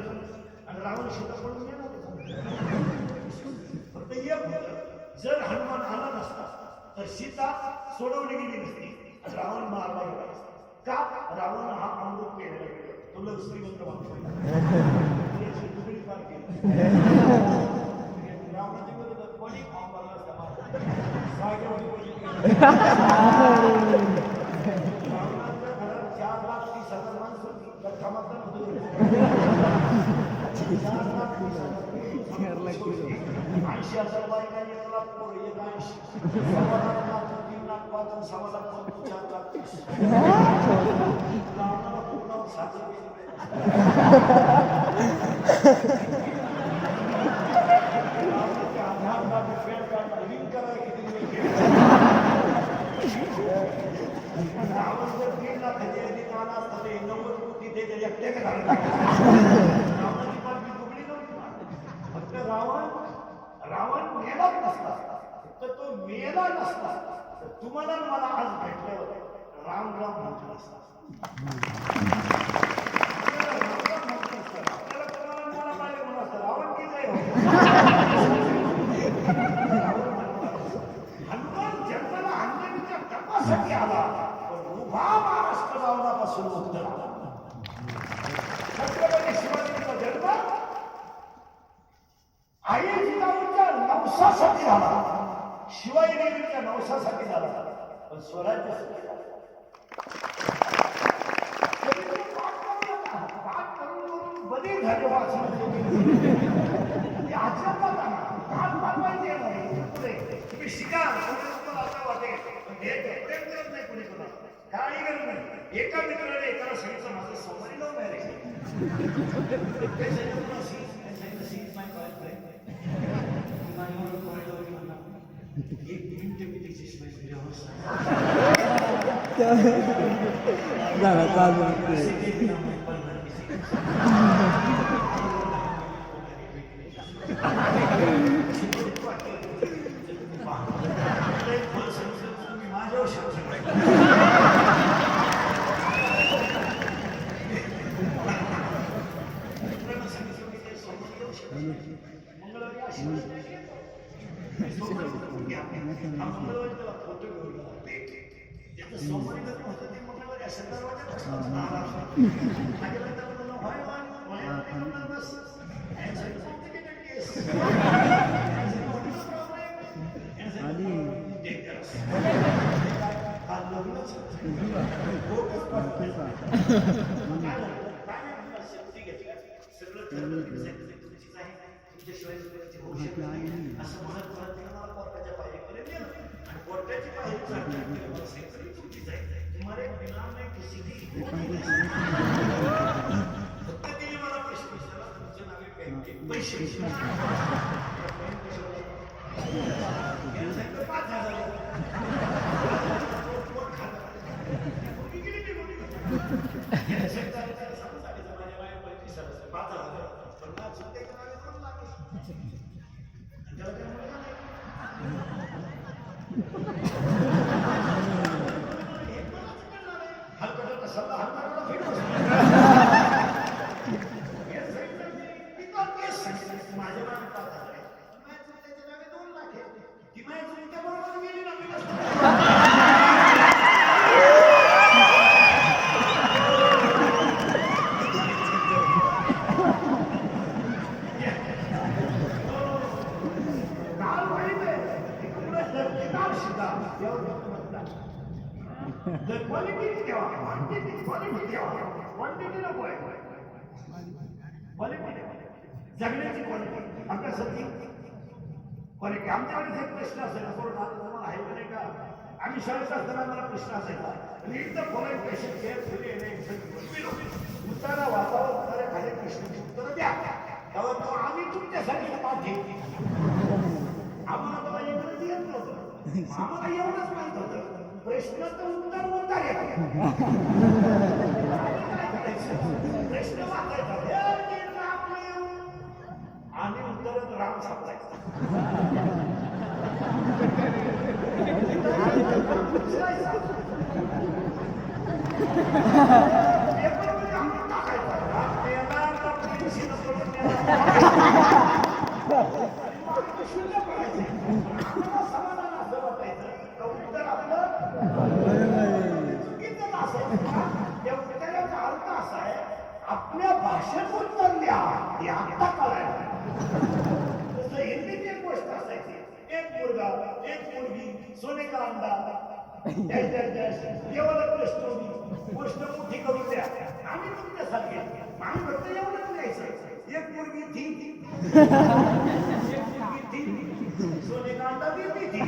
आणि रावण सीता पडून येणार. फक्त एक, जर हनुमान आला नसता तर सीता सोडवली गेली नसती, रावण मारला गेला असता. का? रावण हा अमृत केलेला गेला, तो श्रीमंत माणूस रावणाची विरोधात कोणी फॉर्म भरला असता. रावणाच्या घरात 4,30,000 माणसं होती. लठ्ठा मारता नव्हतं. 80,000 बायकांनी 1,00,000 पोरं, 1,80. 1,00,000, 3,00,000 पाच आणि 1,00,000 पोरं, 4,30,000. रावणाला पूर्ण साजरं केलं. रावणाच्या आधार कार्ड, पॅन कार्ड लिंक करायला किती वेळ गेला. रावण जर 3,00,000 यांनी नाना असता तर 90 कोटी त्याच्या एकट्याने घालून रावणाची बातमी दुबळी नव्हती. फक्त रावण मेलाच नसता तर तो मेला नसता तर तुम्हाला मला आज भेटल्यावर राम राम म्हटलं असतं. आपल्याला राम राम म्हटलं असतं. आपल्याला कोणाला मला पाहिजे म्हणलं असतं रावण की नाही हो. हनुमान जन्माला अंजनीच्या तपासाठी आला पण उभा महाराष्ट्र रावणापासून मुक्त झाला. छत्रपती शिवाजींचा जन्म आई जिजाऊच्या नवसासाठी झाला. शिवाजी देवीच्या नवसासाठी झाला पण स्वराज्यासाठी झाला. पाठ करून बने झाले वाचन अजिबात पाठ पाठवायचे नाही. तुम्ही शिका तुम्हाला असं वाटेल पण हे प्रेम करत नाही कोणी कोणा काही गरज नाही. एका मित्राने एकाला सांगितलं माझं सोमवारी लव्ह मॅरेज एक मिनिट मी त्याची झाला चालू माझ्यावर शब्द मंगळवारी आशीर्वाद मंगळवारी त्याला फोटो घेऊन त्याचं सोमवारी लग्न होतं ते मंगळवारी असेल तर तुमच्याशिवाय होऊ शकत नाही असं म्हणत म्हणत मला कोर्टाच्या पायरीकडे नेलं आणि कोर्टाची पायरी चुकीच आहे. तुम्हाला बिना नाही किसी फक्त तिने मला पैसे पैशाला तुमच्या नावे बँकेत पैसे 5,000 जगण्याची क्वालिटी अभ्यासाची क्वालिटी. आमच्याकडे एक प्रश्न असायचा तुम्हाला आहे का नाही का आम्ही शाळेत असताना मला प्रश्न असायचा आणि एकदम फॉलोइंग क्वेश्चन केअरफुली उत्तरा वाचावं उत्तरे खाली प्रश्नाची उत्तरं द्या तेव्हा तो आम्ही तुमच्यासाठी पाठ घेतली. आम्हाला बाबा इंग्रजी येत नव्हतं आम्हाला एवढंच माहित होतं प्रश्नाचं उत्तर उत्तर येतं. प्रश्न वाचायचा आणि उत्तरात राम सापडायचा. पेपरमध्ये आपण टाकायचा शून्य पडायचे. समाधान असं वाटायचं उत्तर आपलं चुकीचं असायचं. त्या उत्तराचा अर्थ असा आहे आपल्या भाषेत उत्तर द्या हे आता कळायला. तसं हिंदीत एक गोष्ट असायची एक मुलगा एक मुलगी सोने का अंडा डॅश डॅश डॅश देवाला प्रश्न गोष्ट मोठी करून द्या आम्ही तुमच्यासारखे आम्ही फक्त एवढंच द्यायचं एक मुलगी थी सोने का अंडा देती थी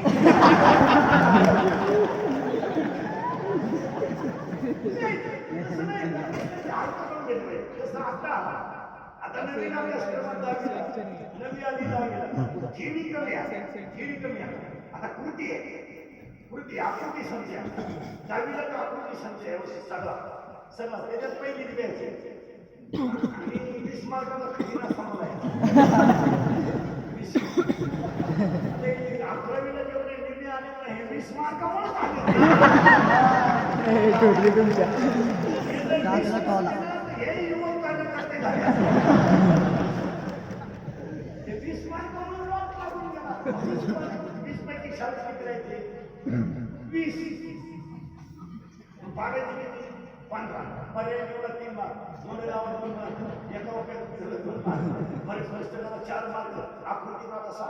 आता नवीन अभ्यासक्रमात नवी आधी थेरी कमी आहे आता कृती आहे कृती आकृती संख्या दहावीला तर आकृती संख्या व्यवस्थित सगळा त्याच्यात पहिली द्यायची आणि 20 मार्काचा खजिना संपलाय 11वीला जेवढे निर्णय आले ना हे 20 मार्कामुळे आले तुमच्या हे युवक कार्यकर्ते झाले 20 मार्कामुळे लॉक लागून गेला 20 पैकी शाळेत किती राहायचे 20 बागायचे किती 15 पर्याय निवडा 3 मार्क सोने लावा 2 मार्क एका वाक्यात 2 मार्क बरे फर्स्ट करायला 4 मार्क आकृती मला 6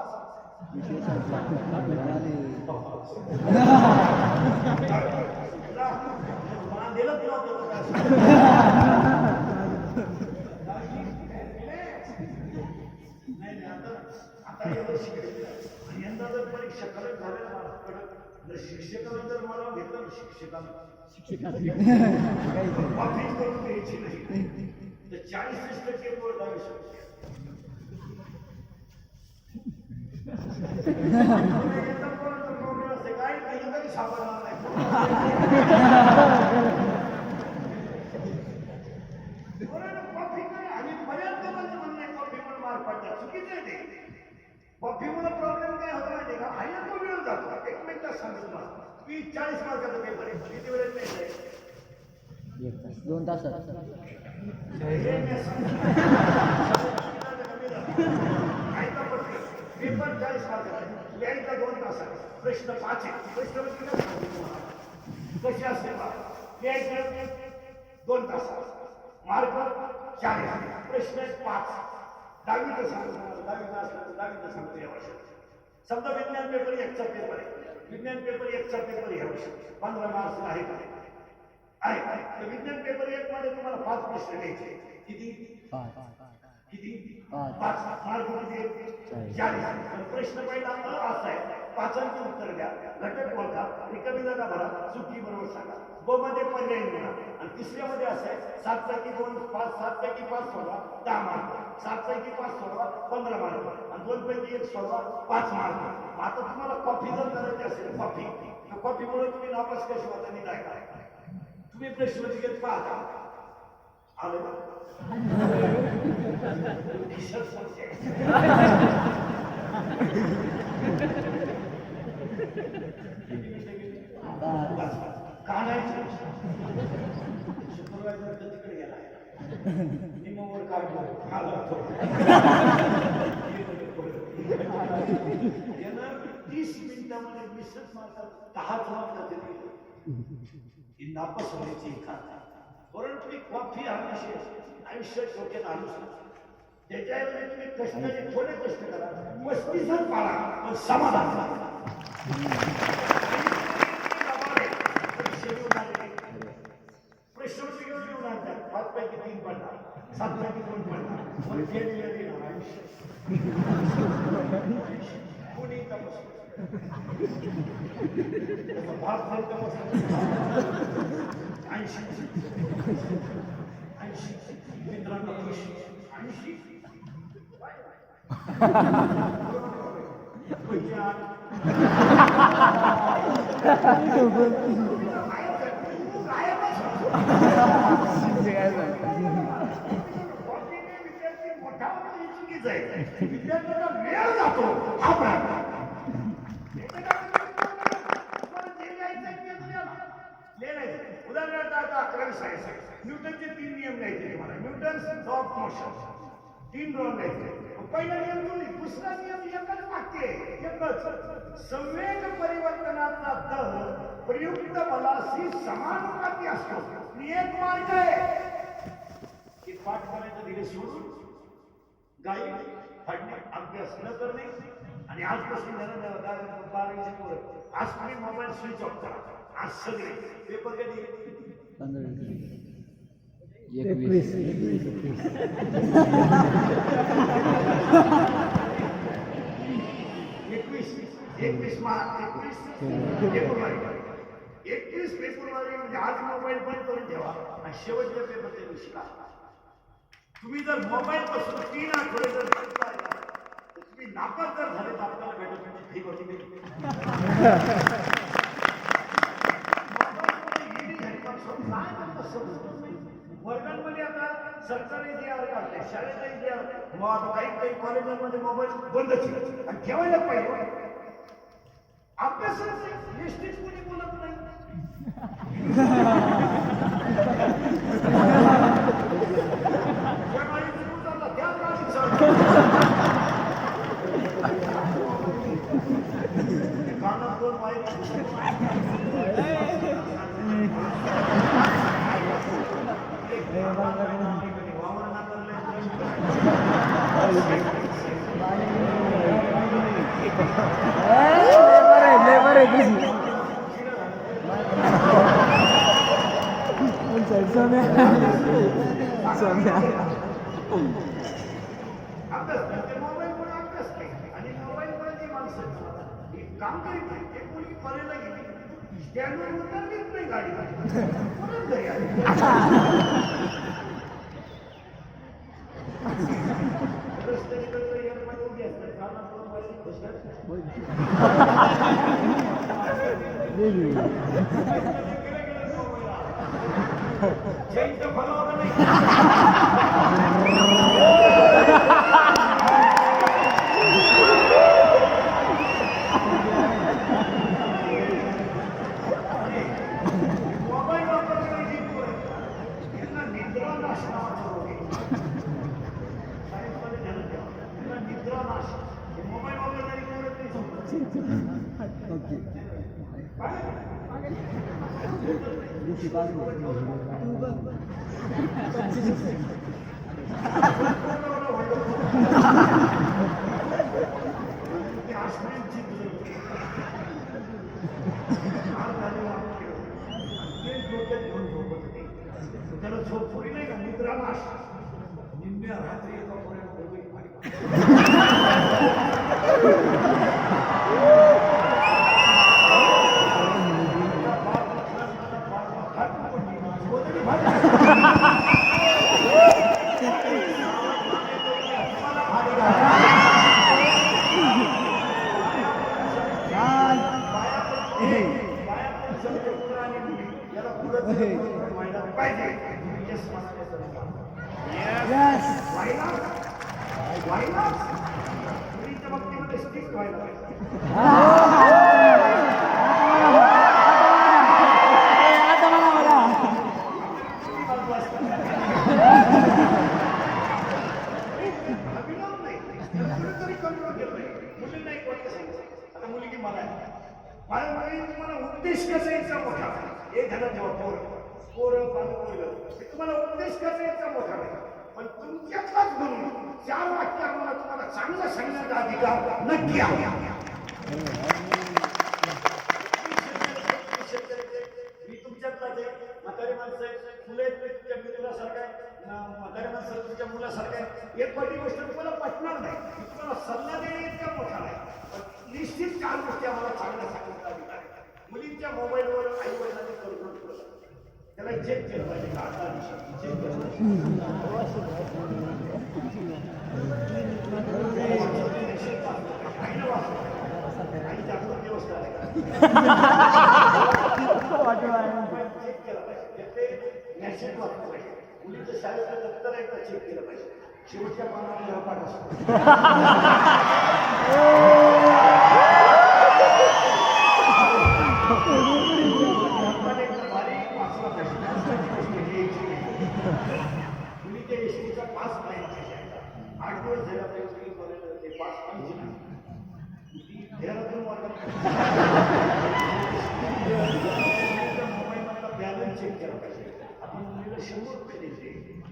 दिलं तुला नाही आता एवढं शिकायचं आणि यंदा जर परीक्षा करत झाल्या जर शिक्षकांना जर मला घेतलं शिक्षकांना वापीच करून द्यायची नाही तर 40% पोर जाऊ शकतो प्रॉब्लेम असते काय केलं तरी सापडणार नाही आणि बऱ्याच लोकांचं म्हणणं आहे कॉफीमुळे मार पडतात चुकीचं आहे ते कॉफीमुळे प्रॉब्लेम काय होतो माहिती का हा एक वेळ जातो 1 मिनिटात सांगतो तुम्हाला 40 मार्काचा पेपर आहे किती वेळेत नाही 2 तासात पेपर 40 मार्काचा लिहायचा 2 तासात प्रश्न 5 आहे प्रश्न कसे असते लिहायचं 2 तासात मार्क 40 प्रश्न 5 10वीचं सांगतो सांगतो या वर्षात समजा विज्ञान पेपर 1चा पेपर आहे विज्ञान पेपर 1चा पेपर या वर्षी 15 मार्क्स आहे तर विज्ञान पेपर 1 मध्ये तुम्हाला 5 प्रश्न घ्यायचे किती 5 मार्क किती 40 प्रश्न पहिला असा आहे 5 उत्तर द्या घटक ओळखा रिकामी जागा भरा चुकी बरोबर सांगा ब मध्ये पर्याय निवडा आणि तिसऱ्यामध्ये असं आहे 7 पैकी 2 5 7 पैकी 5 सोडवा 10 मार्क 7 पैकी 5 सोडवा 15 मार्क आणि 2 पैकी 1 सोडवा 5 मार्क आता तुम्हाला कॉफी जर करायची असेल कॉफीमुळे तुम्ही नापास कशी होता मी नाही काय तुम्ही प्रश्नपत्रिकेत पाहता आले ना सुपरवायझर तिकडे गेला निमवर काढला यानं 30 मिनिटामध्ये 20 मार्कात 10 मार्क दिले नापास होण्याची कारण तुम्ही कॉफी हा विषय आयुष्यात डोक्यात आणू शकता त्याच्याऐवजी तुम्ही कष्टाचे थोडे कष्ट करा 35 पाळा पण समाधान प्रश्नपत्रिकेवर येऊन आणतात 5 पैकी 3 पडणार 7 पैकी 2 पडणार मग आयुष्य कोणी भाग मित्रांना 80 विद्यार्थ्यांना वेळ जातो हा प्रकार उदाहरणार्थ आता 11वी सायन्स आहे न्यूटनचे 3 नियम द्यायचे तुम्हाला न्यूटन्स लॉ ऑफ मोशन 3 नियम द्यायचे पहिला नियम दोन्ही दुसरा नियम एकच वाक्य एकच संवेग परिवर्तनाचा दर प्रयुक्त बलाशी समानुपाती असतो एक मार्ग आहे की पाठ करायचं दिले सोडून गाई फाडणे अभ्यास न करणे आणि आजपासून बारावीचे पोरं आज तुम्ही मोबाईल स्विच ऑफ करा. आज सगळे पेपर कधी 21 फेब्रुवारी म्हणजे आज मोबाईल बंद करून ठेवा आणि शेवटच्या पेपरच्या दिवशी का तुम्ही जर मोबाईल पासून 3 आठवडे जर तुम्ही नापास जर झाले तर आपल्याला भेटत म्हणजे ठीक होती. वर्गांमध्ये आता सरकारी जे काढले शाळेतही जे काही कॉलेजांमध्ये मोबाईल बंदच आणि ठेवायला पाहिजे. अभ्यासात निश्चित कोणी बोलत नाही. त्या कानात दोन मोबाईलमुळे अभ्यास नाही आणि मोबाईलमुळे जी माणसं काम करीत नाही ते कोणी कॉलेजला गेली स्टँडवर उतर देत नाही गाडी परत घरी आली. मोबाईल वापरण्याची यांना निद्रानाश नावाचा रोग आहे. सायन्समध्ये ध्यानात ठेवा. यांना निद्रानाश मोबाईल वापरणारी करत त्याला झोप थोडी नाही का निद्रानाश निम्म्या रात्री एका मुलीच्या बाबतीमध्ये स्टिक व्हायला आता मुलगी मला माझ्या मुली तुम्हाला उद्देश कसा यायचा मोठा हे ध्यानात ठेवा. पोरं तुम्हाला उपदेश करायचा मोठा नाही पण तुमच्यातलाच म्हणून 4 वाक्य मला तुम्हाला चांगलं सांगण्याचा अधिकार नक्की आहे. मी तुमच्यातलाच आहे. म्हातारी माणसं फुले तुमच्या मित्रासारखं आहे. म्हातारी माणसं तुमच्या मुलासारखं आहे. एक पहिली गोष्ट तुम्हाला पटणार नाही. तुम्हाला सल्ला देणे इतका मोठा नाही पण निश्चित 4 गोष्टी आम्हाला चांगल्या सांगण्याचा अधिकार आहे. मुलींच्या मोबाईलवर आई वडिलांनी कंट्रोल करू शकतो. त्याला चेक केलं पाहिजे का आता चेक केलं आई जागृत व्यवस्था चेक केलं पाहिजे. ते मॅसेज वाचलं पाहिजे. मुलीचं शाळेचं दप्तर एकदा चेक केलं पाहिजे. शेवटच्या पानावर पाठ असतो. मुलीच्या यशस्वीचा 5 महिना पाहिजे. 8 दिवस झाला पाहिजे ते 5 पाहिजे ना मोबाईलमधला बॅलन्स चेक केला पाहिजे. आपण मुलीला 100 रुपये द्यायचे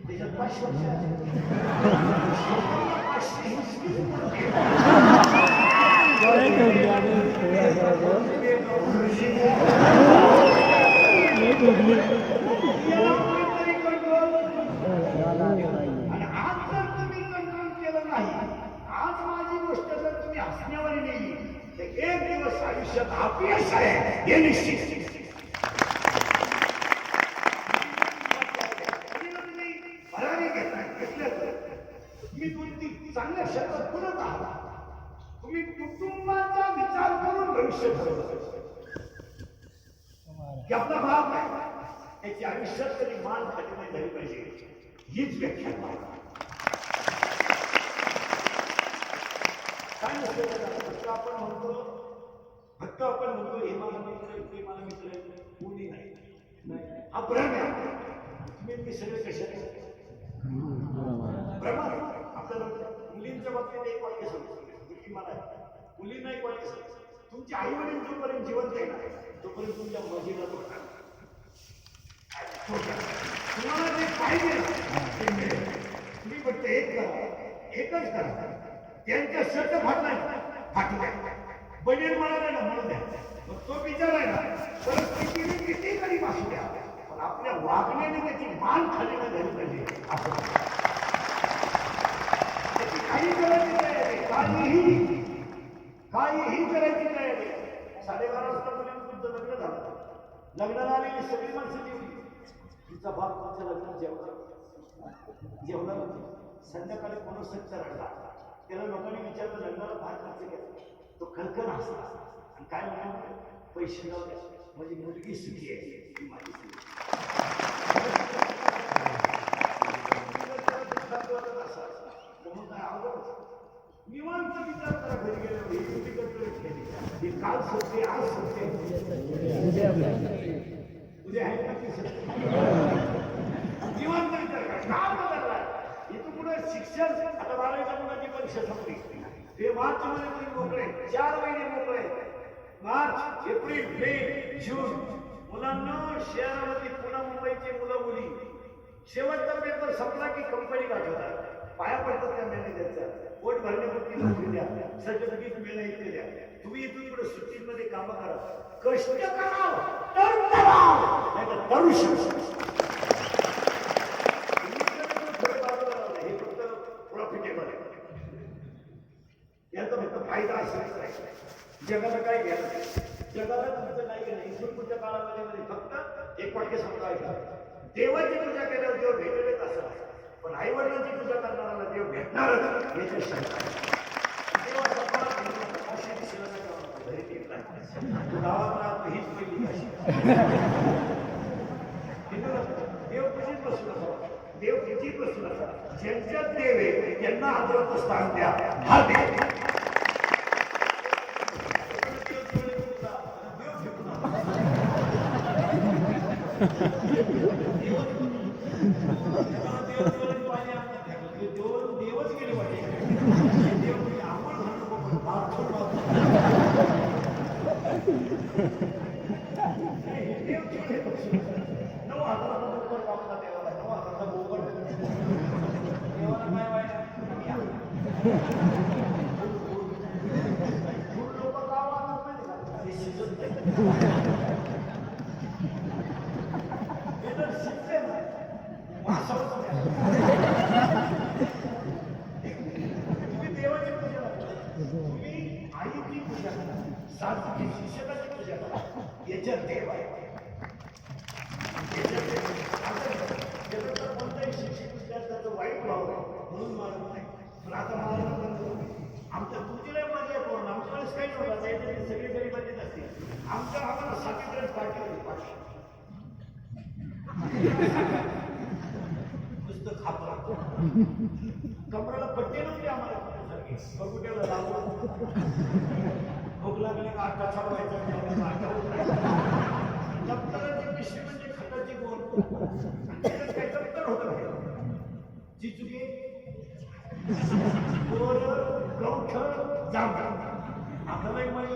त्याच्यात 500 रुपये याला कोणीतरी control. आणि आज जर तुम्ही कंट्रोल केलं नाही, आज माझी गोष्ट जर तुम्ही हसण्यावर नेली तर एक दिवस आयुष्यात अपयश आहे हे निश्चित. भरारी घेतल्याचं तुम्ही दोन-तीन चांगल्या क्षेत्रात पुरत आहात. तुम्ही कुटुंबाचा विचार करून भविष्य ठरवलं की आपला बाप आहे त्याची आयुष्यात तरी मान खाली नाही झाली पाहिजे, हीच व्याख्या काय नसतं. फक्त आपण म्हणतो हे मला मित्र आहे, ते मला मित्र आहे, कोणी नाही. हा भ्रम आहे. तुम्ही सगळे कशाने भ्रम आपल्याला मुलींच्या बाबतीत एक वाक्य सांगतो, मुलगी मला मुलींना एक वाक्य सांगतो. तुमचे आई वडील जोपर्यंत जिवंत आहे ना तोपर्यंत तुमच्या मर्जीला तोडणार. तुम्हाला जे पाहिजे ते मिळेल. तुम्ही फक्त एक करा, एकच करा. त्यांच्या शर्ट फाटलाय फाटलाय बनेल मला नाही ना म्हणून द्या. मग तो विचार आहे ना परिस्थितीने किती कधी भासू द्या, पण आपल्या वागण्याने त्याची मान खाली नाही झाली पाहिजे. असं त्याची काही करायची तयारी, काहीही करायची तयारी. 12:30 वाजता मुलीनं तुमचं लग्न झालं. लग्नाला आलेली सगळी माणसं जेवली. तिचा बाप तुमच्या लग्नात जेवला संध्याकाळी कोण सच्चा रडला. त्याला लोकांनी विचारलं लग्नाला फार खर्च केला. तो खलखल हसला आणि काय म्हणतो पैसे जाऊ द्या म्हणजे मुलगी सुखी आहे ती माझी सुखी. म्हणून काय अवघड निवांत विचार करा. घरी गेल्यावर काल सत्य आज सत्य उद्या आहे का निवांत विचार करा. काय बदललाय इथून पुढे शिक्षण. आता 12वीच्या मुलाची परीक्षा संपली ते मार्च मध्ये तुम्ही मोकळे 4 महिने मोकळे. मार्च एप्रिल मे जून मुलांना शहरामध्ये पुन्हा मुंबईचे मुलं मुली शेवटचा पेपर संपला की कंपनी गाठवतात. पाया पडतात त्या मॅनेजरच्या. पोट भरण्यापुरती नोकरी द्या, सर्टिफिकेट मिळणं इथे द्या. तुम्ही इथून पुढे सुट्टीमध्ये कामं करा. कष्ट करा तर नाही तर करू शकतो. हे फक्त प्रॉफिटेबल आहे. याचा फक्त फायदा असायचा आहे. जगाला काय घ्यायला जगाला तुमचं काय केलं. इथून पुढच्या काळामध्ये फक्त एक वाक्य सांगता ऐका. देवाची पूजा केल्यावर देव भेटलेच असं, पण आई वडिलांची पूजा करणारा देव भेटणारच याची शंका आहे. गावात राहतो हीच पहिली अशी देव पूजित बसून असा, देव पूजित बसून असा. ज्यांच्यात देव आहे त्यांना आदराचं स्थान द्या. हा देव देवच गेले पाहिजे. आपण आईची पूजा करा, साधूची शिक्षकाची पूजा करा. याच्यात देव आहे. कोणताही शिक्षक विद्यार्थ्याचं वाईट भाव आहे म्हणून मारत नाही. पण आता मला आमच्या तुमच्याला माझ्या कोण आमच्या वेळेस काही नव्हता. त्याच्यात सगळी गरीबाचीच असते. आमच्या आम्हाला साथीकडे पाठी होती. नुसतं खापरा कमराला पट्टे नव्हते आम्हाला. बघुट्याला लावून भूक लागली का आटा चालवायचा. दप्तराची पिशवी म्हणजे खताची गोल. काही दप्तर होतं चिचुके गवठ जाम. आपल्याला एक माहिती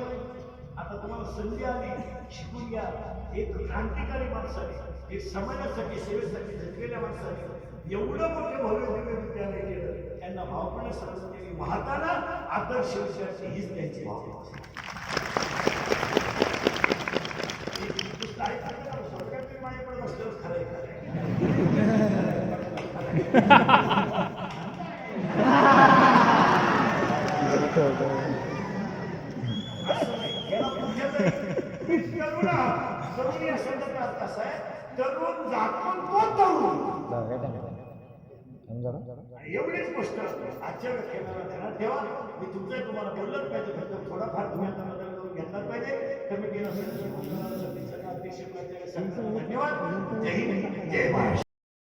आता तुम्हाला संधी आली शिकून घ्या. एक क्रांतिकारी माणसाने एक समाजासाठी सेवेसाठी झटलेल्या माणसाने एवढं मोठं भव्य दिव्य विद्यालय केलं. त्यांना भावपूर्ण सरस्वती पाहताना आदर्श विषयाची हीच त्यांची भावना असते. नुसतं ऐकायचं ना, स्वर्गात मी माझ्याकडे बसल्यावर खरं आहे. तरुण या शब्दाचा अर्थ असा आहे, तरुण जातो तो तरुण. एवढीच गोष्ट आजच्या व्याख्यानाला ध्यानात ठेवा. मी तुम्हाला बोललंच पाहिजे, फक्त थोडाफार तुम्ही आता बदल करून घेतलाच पाहिजे. कमिटीला अध्यक्ष धन्यवाद. जय हिंद, जय महाराष्ट्र.